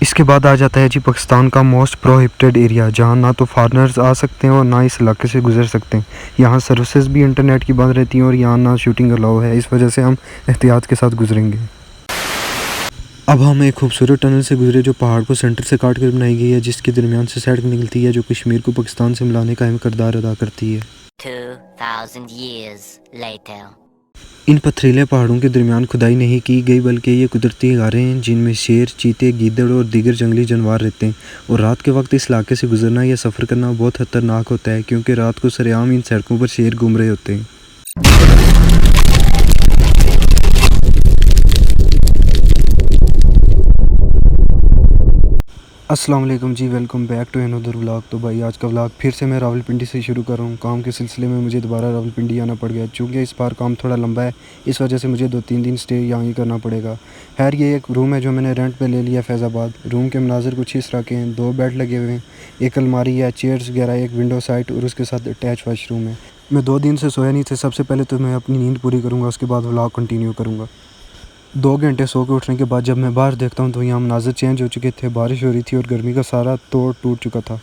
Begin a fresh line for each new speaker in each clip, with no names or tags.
इसके बाद आ जाता है जी पाकिस्तान का मोस्ट प्रोहिबिटेड एरिया, जहाँ ना तो फॉरेनर्स आ सकते हैं और ना इस इलाके से गुजर सकते हैं। यहाँ सर्विसेज भी इंटरनेट की बंद रहती हैं और यहाँ ना शूटिंग अलाउ है। इस वजह से हम एहतियात के साथ गुजरेंगे। अब हम एक खूबसूरत टनल से गुजरे जो पहाड़ को सेंटर से काट कर बनाई गई है, जिसके दरमियान से सड़क निकलती है जो कश्मीर को पाकिस्तान से मिलाने का अहम किरदार अदा करती है।
2000 years later.
इन पथरीले पहाड़ों के दरमियान खुदाई नहीं की गई, बल्कि ये कुदरती गारें हैं जिनमें शेर, चीते, गीदड़ और दीगर जंगली जानवर रहते हैं। और रात के वक्त इस इलाके से गुजरना या सफ़र करना बहुत खतरनाक होता है, क्योंकि रात को सरेआम इन सड़कों पर शेर घूम रहे होते हैं। अस्सलाम वालेकुम जी, welcome back to another vlog. तो भाई आज का व्लॉग फिर से मैं रावलपिंडी से शुरू कर रहा हूँ। काम के सिलसिले में मुझे दोबारा रावलपिंडी आना पड़ गया, चूँकि इस बार काम थोड़ा लंबा है, इस वजह से मुझे 2-3 दिन स्टे यहाँ ही करना पड़ेगा। खैर ये एक रूम है जो मैंने रेंट पे ले लिया फैज़ाबाद। रूम के मनाज़र कुछ इस तरह के हैं, 2 बेड लगे हुए हैं, एक अलमारी है, चेयर्स वगैरह, एक विंडो साइड और उसके साथ अटैच वाशरूम है। मैं 2 दिन से सोया नहीं था। सबसे पहले तो मैं अपनी नींद पूरी करूँगा, उसके बाद व्लॉग कंटिन्यू करूँगा। 2 घंटे सो के उठने के बाद जब मैं बाहर देखता हूँ तो यहाँ मनाज़र चेंज हो चुके थे। बारिश हो रही थी और गर्मी का सारा तोड़ टूट चुका था।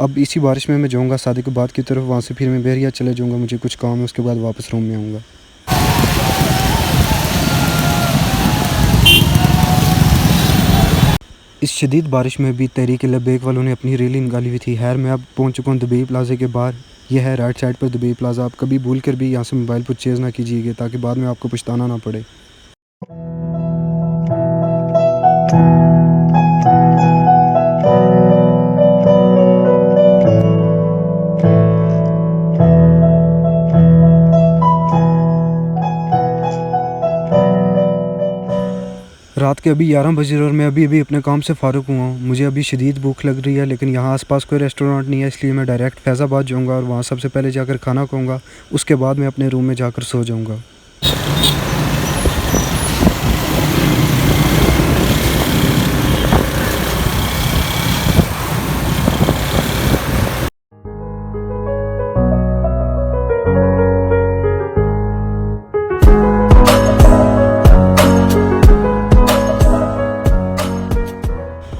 अब इसी बारिश में मैं जाऊँगा सादिकाबाद की तरफ, वहाँ से फिर मैं बहरिया चले जाऊँगा, मुझे कुछ काम है, उसके बाद वापस रूम में आऊँगा। इस शदीद बारिश में भी तहरीक लब्बैक वालों ने अपनी रैली निकाली हुई थी। खैर मैं अब पहुँच चुका हूँ दुबई प्लाज़ा के बाहर। यह है राइट साइड पर दुबई प्लाज़ा। आप कभी भूल कर भी यहाँ से मोबाइल परचेज़ ना कीजिएगा, ताकि बाद में आपको पछताना ना पड़े। रात के अभी 11 बजे और मैं अभी अपने काम से फ़ारुक हुआ हूँ। मुझे अभी शदीद भूख लग रही है, लेकिन यहाँ आसपास कोई रेस्टोरेंट नहीं है, इसलिए मैं डायरेक्ट फैज़ाबाद जाऊँगा और वहाँ सबसे पहले जाकर खाना खाऊँगा। उसके बाद मैं अपने रूम में जाकर सो जाऊँगा।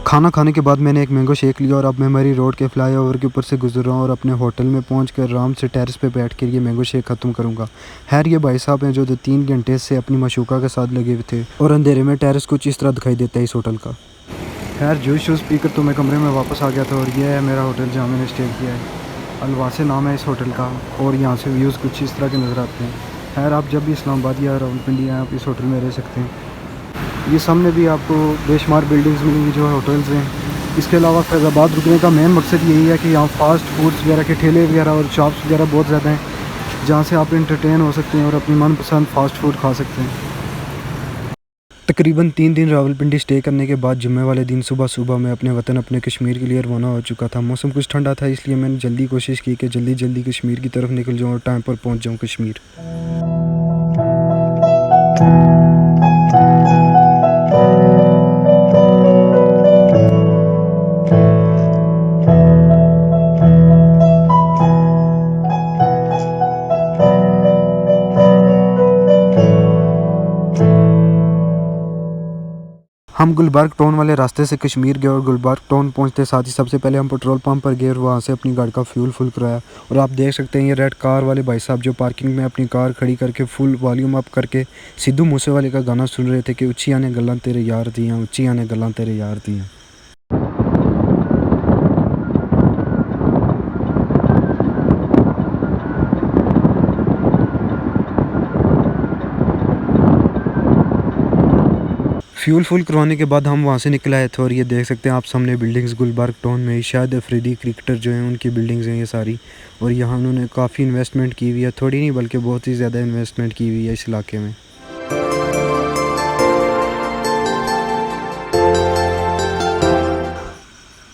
खाना खाने के बाद मैंने एक मैंगो शेक लिया और अब मैं मेरी रोड के फ्लाईओवर के ऊपर से गुजर रहा हूँ और अपने होटल में पहुँचकर आराम से टेरेस पे बैठ कर ये मैंगो शेक ख़त्म करूँगा। खैर ये भाई साहब हैं जो 2-3 घंटे से अपनी मशूका के साथ लगे हुए थे और अंधेरे में टेरेस कुछ इस तरह दिखाई देता है इस होटल का। खैर जूस शूस पीकर तो मैं कमरे में वापस आ गया था और ये है मेरा होटल जहाँ मैंने स्टे किया है। अलवासे नाम है इस होटल का और यहाँ से व्यूज़ कुछ इस तरह के नज़र आते हैं। खैर आप जब भी इस्लामाबाद या रावलपिंडी आए आप इस होटल में रह सकते हैं। ये सामने भी आपको बेशुमार बिल्डिंग्स मिलेंगी जो होटल्स हैं। इसके अलावा फैज़ाबाद रुकने का मेन मकसद यही है कि यहाँ फ़ास्ट फूड्स वगैरह के ठेले वगैरह और शॉप्स वगैरह बहुत ज़्यादा हैं, जहाँ से आप एंटरटेन हो सकते हैं और अपनी मनपसंद फ़ास्ट फूड खा सकते हैं। तकरीबन 3 दिन रावलपिंडी स्टे करने के बाद जुम्मे वाले दिन सुबह सुबह मैं अपने वतन अपने कश्मीर के लिए रवाना हो चुका था। मौसम कुछ ठंडा था, इसलिए मैंने जल्दी कोशिश की कि जल्दी कश्मीर की तरफ निकल जाऊँ और टाइम पर पहुँच जाऊँ कश्मीर। हम गुलबर्ग टाउन वाले रास्ते से कश्मीर गए और गुलबर्ग टाउन पहुंचते साथ ही सबसे पहले हम पेट्रोल पंप पर गए और वहां से अपनी गाड़ी का फ्यूल फुल कराया। और आप देख सकते हैं ये रेड कार वाले भाई साहब जो पार्किंग में अपनी कार खड़ी करके फुल वॉल्यूम अप करके सिद्धू मूसेवाले का गाना सुन रहे थे कि उच्चियां ने गल्लां तेरे यार दियां, उच्चियां ने गल्लां तेरे यार दियां। फ्यूल फुल करवाने के बाद हम वहाँ से निकल आए थे और ये देख सकते हैं आप सामने बिल्डिंग्स गुलबर्ग टाउन में शायद अफरीदी क्रिकेटर जो हैं उनकी बिल्डिंग्स हैं ये सारी। और यहाँ उन्होंने काफ़ी इन्वेस्टमेंट की हुई है, थोड़ी नहीं बल्कि बहुत ही ज़्यादा इन्वेस्टमेंट की हुई है इस इलाके में।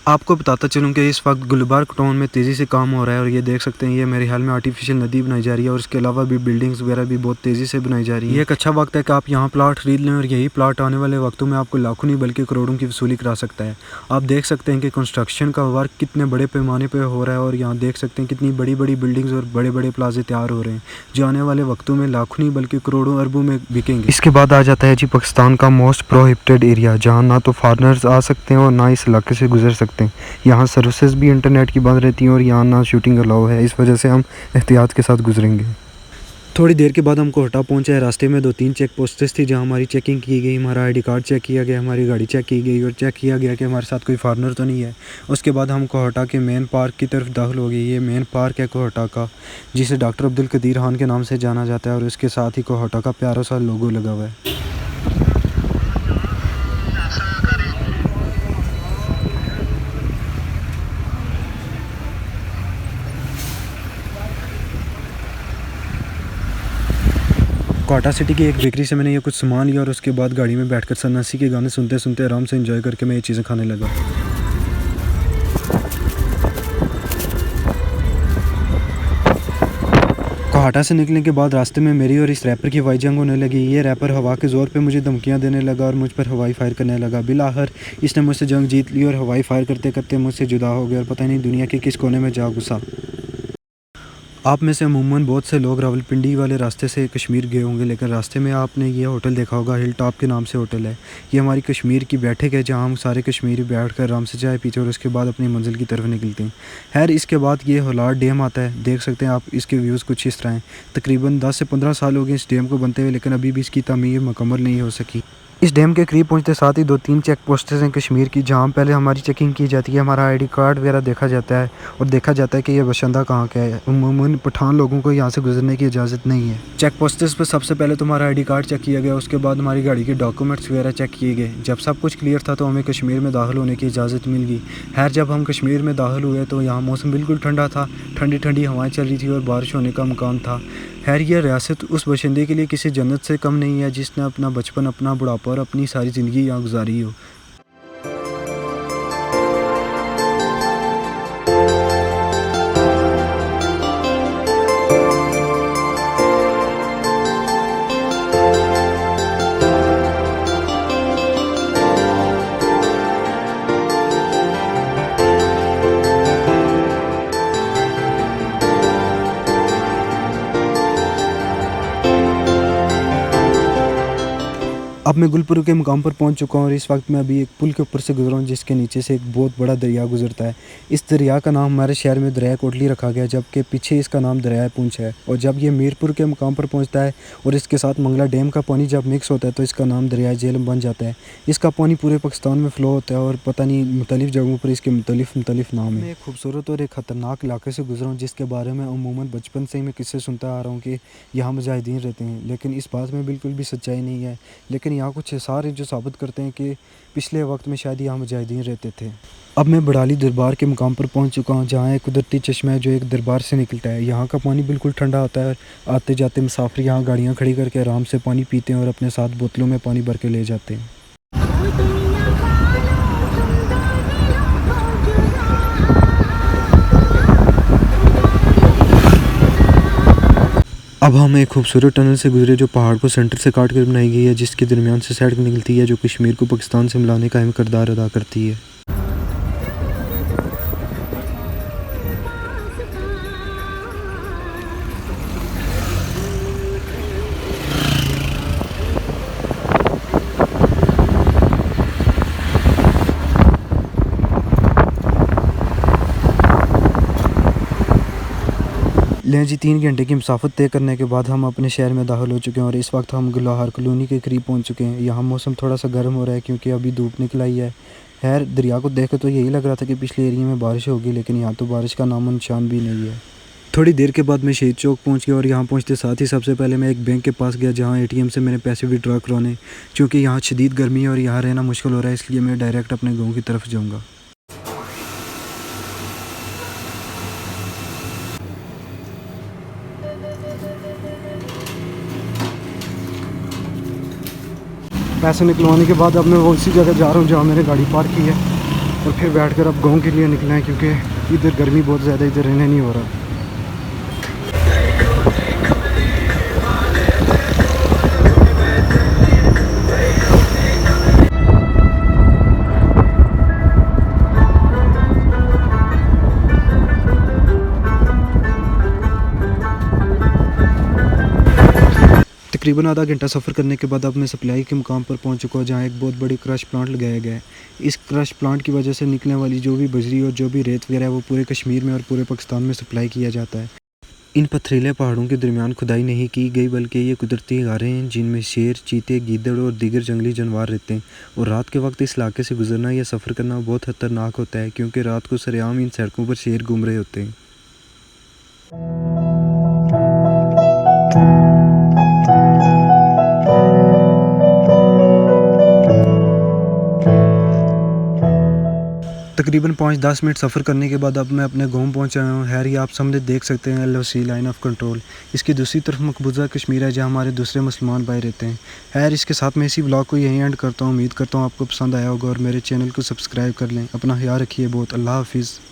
आपको बताता चलूँ कि इस वक्त गुलबार्ग टाउन में तेज़ी से काम हो रहा है और ये देख सकते हैं ये मेरे ख्याल में आर्टिफिशियल नदी बनाई जा रही है और इसके अलावा भी बिल्डिंग्स वगैरह भी बहुत तेज़ी से बनाई जा रही है। ये एक अच्छा वक्त है कि आप यहाँ प्लाट खरीद लें और यही प्लाट आने वाले वक्तों में आपको लाखों नहीं बल्कि करोड़ों की वसूली करा सकता है। आप देख सकते हैं कि कंस्ट्रक्शन का वर्क कितने बड़े पैमाने पर हो रहा है और यहाँ देख सकते हैं कितनी बड़ी बड़ी बिल्डिंग्स और बड़े बड़े प्लाजे तैयार हो रहे हैं जो आने वाले वक्तों में लाखों नहीं बल्कि करोड़ों अरबों में बिकेंगे। इसके बाद आ जाता है जी पाकिस्तान का मोस्ट प्रोहिबिटेड एरिया, जहाँ ना तो फॉरनर्स आ सकते हैं और ना इस इलाके से गुजर सकते हैं। यहाँ सर्विसेज भी इंटरनेट की बंद रहती हैं और यहाँ ना शूटिंग अलाउ है, इस वजह से हम एहतियात के साथ गुजरेंगे। थोड़ी देर के बाद हम कोहटा पहुँचे। रास्ते में 2-3 चेक पोस्टेस थी जहाँ हमारी चेकिंग की गई, हमारा आईडी कार्ड चेक किया गया, हमारी गाड़ी चेक की गई और चेक किया गया कि हमारे साथ कोई फॉरनर तो नहीं है। उसके बाद हम कोहटा के मेन पार्क की तरफ दाखिल हो गए। ये मेन पार्क है कोहटा का, जिसे डॉक्टर अब्दुल कदीर खान के नाम से जाना जाता है और इसके साथ ही कोहटा का प्यारा सा लोगो लगा हुआ है। कोटा सिटी की एक बेकरी से मैंने ये कुछ सामान लिया और उसके बाद गाड़ी में बैठकर सन्नासी के गाने सुनते सुनते आराम से एंजॉय करके मैं ये चीज़ें खाने लगा। कोहाटा से निकलने के बाद रास्ते में मेरी और इस रैपर की वाईजंग होने लगी। ये रैपर हवा के ज़ोर पे मुझे धमकियां देने लगा और मुझ पर हवाई फायर करने लगा। बिलाखिर इसने मुझसे जंग जीत ली और हवाई फायर करते करते मुझसे जुदा हो गया और पता नहीं दुनिया के किस कोने में जा घुसा। आप में से अमूमन बहुत से लोग रावलपिंडी वाले रास्ते से कश्मीर गए होंगे, लेकिन रास्ते में आपने ये होटल देखा होगा, हिल टॉप के नाम से होटल है। ये हमारी कश्मीर की बैठक है जहाँ हम सारे कश्मीरी बैठ कर आराम से चाय पीते और उसके बाद अपनी मंजिल की तरफ निकलते हैं। खैर इसके बाद ये होलार डैम आता है, देख सकते हैं आप। इसके व्यूज़ कुछ इस तरह हैं। तकरीबन 10 से 15 साल हो गए इस डैम को बनते हुए, लेकिन अभी भी इसकी तामीर मुकम्मल नहीं हो सकी। इस डैम के करीब पहुंचते साथ ही 2-3 चेक पोस्टें हैं कश्मीर की, जहां पहले हमारी चेकिंग की जाती है, हमारा आईडी कार्ड वगैरह देखा जाता है और देखा जाता है कि ये बशिंदा कहाँ का है। उमूमन पठान लोगों को यहाँ से गुजरने की इजाज़त नहीं है। चेक पोस्टेस पर सबसे पहले तो हमारा आईडी कार्ड चेक किया गया, उसके बाद हमारी गाड़ी के डॉक्यूमेंट्स वगैरह चेक किए गए। जब सब कुछ क्लियर था तो हमें कश्मीर में दाखिल होने की इजाज़त मिल गई। खैर जब हम कश्मीर में दाखिल हुए तो यहाँ मौसम बिल्कुल ठंडा था, ठंडी ठंडी हवाएँ चल रही थी और बारिश होने का इम्कान था। खैर यह रियासत उस बशिंदे के लिए किसी जन्नत से कम नहीं है जिसने अपना बचपन, अपना बुढ़ापा और अपनी सारी ज़िंदगी यहाँ गुजारी हो। अब मैं गुलपुर के मुकाम पर पहुंच चुका हूं और इस वक्त मैं अभी एक पुल के ऊपर से गुजरा हूं जिसके नीचे से एक बहुत बड़ा दरिया गुजरता है। इस दरिया का नाम हमारे शहर में दरिया कोटली रखा गया है, जबकि पीछे इसका नाम दरिया पूंछ है। और जब ये मीरपुर के मुकाम पर पहुंचता है और इसके साथ मंगला डैम का पानी जब मिक्स होता है तो इसका नाम दरिया झेलम बन जाता है। इसका पानी पूरे पाकिस्तान में फ़्लो होता है और पता नहीं मुख्तलिफ़ जगहों पर इसके मुख्तलिफ़ नाम है। मैं एक खूबसूरत और एक ख़तरनाक इलाके से गुजरा हूँ जिसके बारे में अमूमन बचपन से ही मैं किस्से सुनता आ रहा हूँ कि यहाँ मुजाहिदीन रहते हैं, लेकिन इस बात में बिल्कुल भी सच्चाई नहीं है। लेकिन यहाँ कुछ सारे जो साबित करते हैं कि पिछले वक्त में शायद यहाँ मुजाहिदीन रहते थे। अब मैं बड़ाली दरबार के मुकाम पर पहुँच चुका हूँ जहाँ एक कुदरती चश्मा है जो एक दरबार से निकलता है। यहाँ का पानी बिल्कुल ठंडा होता है। आते जाते मुसाफिर यहाँ गाड़ियाँ खड़ी करके आराम से पानी पीते हैं और अपने साथ बोतलों में पानी भर के ले जाते हैं। अब हम एक खूबसूरत टनल से गुजरे जो पहाड़ को सेंटर से काट कर बनाई गई है, जिसके दरमियान से सड़क निकलती है जो कश्मीर को पाकिस्तान से मिलाने का अहम किरदार अदा करती है। लें जी 3 घंटे की मुसाफत तय करने के बाद हम अपने शहर में दाखिल हो चुके हैं और इस वक्त हम गुलाहार कॉलोनी के करीब पहुंच चुके हैं। यहाँ मौसम थोड़ा सा गर्म हो रहा है क्योंकि अभी धूप निकल आई है। खैर दरिया को देख कर तो यही लग रहा था कि पिछले एरिया में बारिश होगी, लेकिन यहाँ तो बारिश का नामो निशान भी नहीं है। थोड़ी देर के बाद मैं शहीद चौक पहुँच गया और यहाँ पहुँचते साथ ही सबसे पहले मैं एक बैंक के पास गया जहाँ ATM से मैंने पैसे विड्रॉ करवाने। क्योंकि यहाँ शदीद गर्मी है और यहाँ रहना मुश्किल हो रहा है, इसलिए मैं डायरेक्ट अपने गाँव की तरफ जाऊँगा। पैसे निकलवाने के बाद अब मैं वो उसी जगह जा रहा हूँ जहाँ मैंने गाड़ी पार्क की है। और फिर बैठकर अब गांव के लिए निकले हैं क्योंकि इधर गर्मी बहुत ज़्यादा, इधर रहने नहीं हो रहा। तकरीबन आधा घंटा सफ़र करने के बाद अब मैं सप्लाई के मुकाम पर पहुंच चुका हूँ, जहाँ एक बहुत बड़ी क्रश प्लांट लगाया गया है। इस क्रश प्लांट की वजह से निकलने वाली जो भी बजरी और जो भी रेत वगैरह है वो पूरे कश्मीर में और पूरे पाकिस्तान में सप्लाई किया जाता है। इन पथरीले पहाड़ों के दरमियान खुदाई नहीं की गई, बल्कि ये कुदरती गारें हैं जिनमें शेर, चीते, गीदड़ और दीगर जंगली जानवर रहते हैं। और रात के वक्त इस इलाके से गुजरना या सफ़र करना बहुत खतरनाक होता है, क्योंकि रात को सरेआम इन सड़कों पर शेर घूम रहे होते हैं। तकरीबन 5-10 मिनट सफ़र करने के बाद अब मैं अपने गांव पहुंच आया हूँ। खैर ये आप सामने देख सकते हैं LOC लाइन ऑफ कंट्रोल। इसकी दूसरी तरफ मकबूजा कश्मीर है, जहाँ हमारे दूसरे मुसलमान भाई रहते हैं। खैर इसके साथ मैं इसी ब्लॉग को यहीं एंड करता हूँ। उम्मीद करता हूँ आपको पसंद आया होगा और मेरे चैनल को सब्सक्राइब कर लें। अपना ख्याल रखिए बहुत। अल्लाह हाफिज़।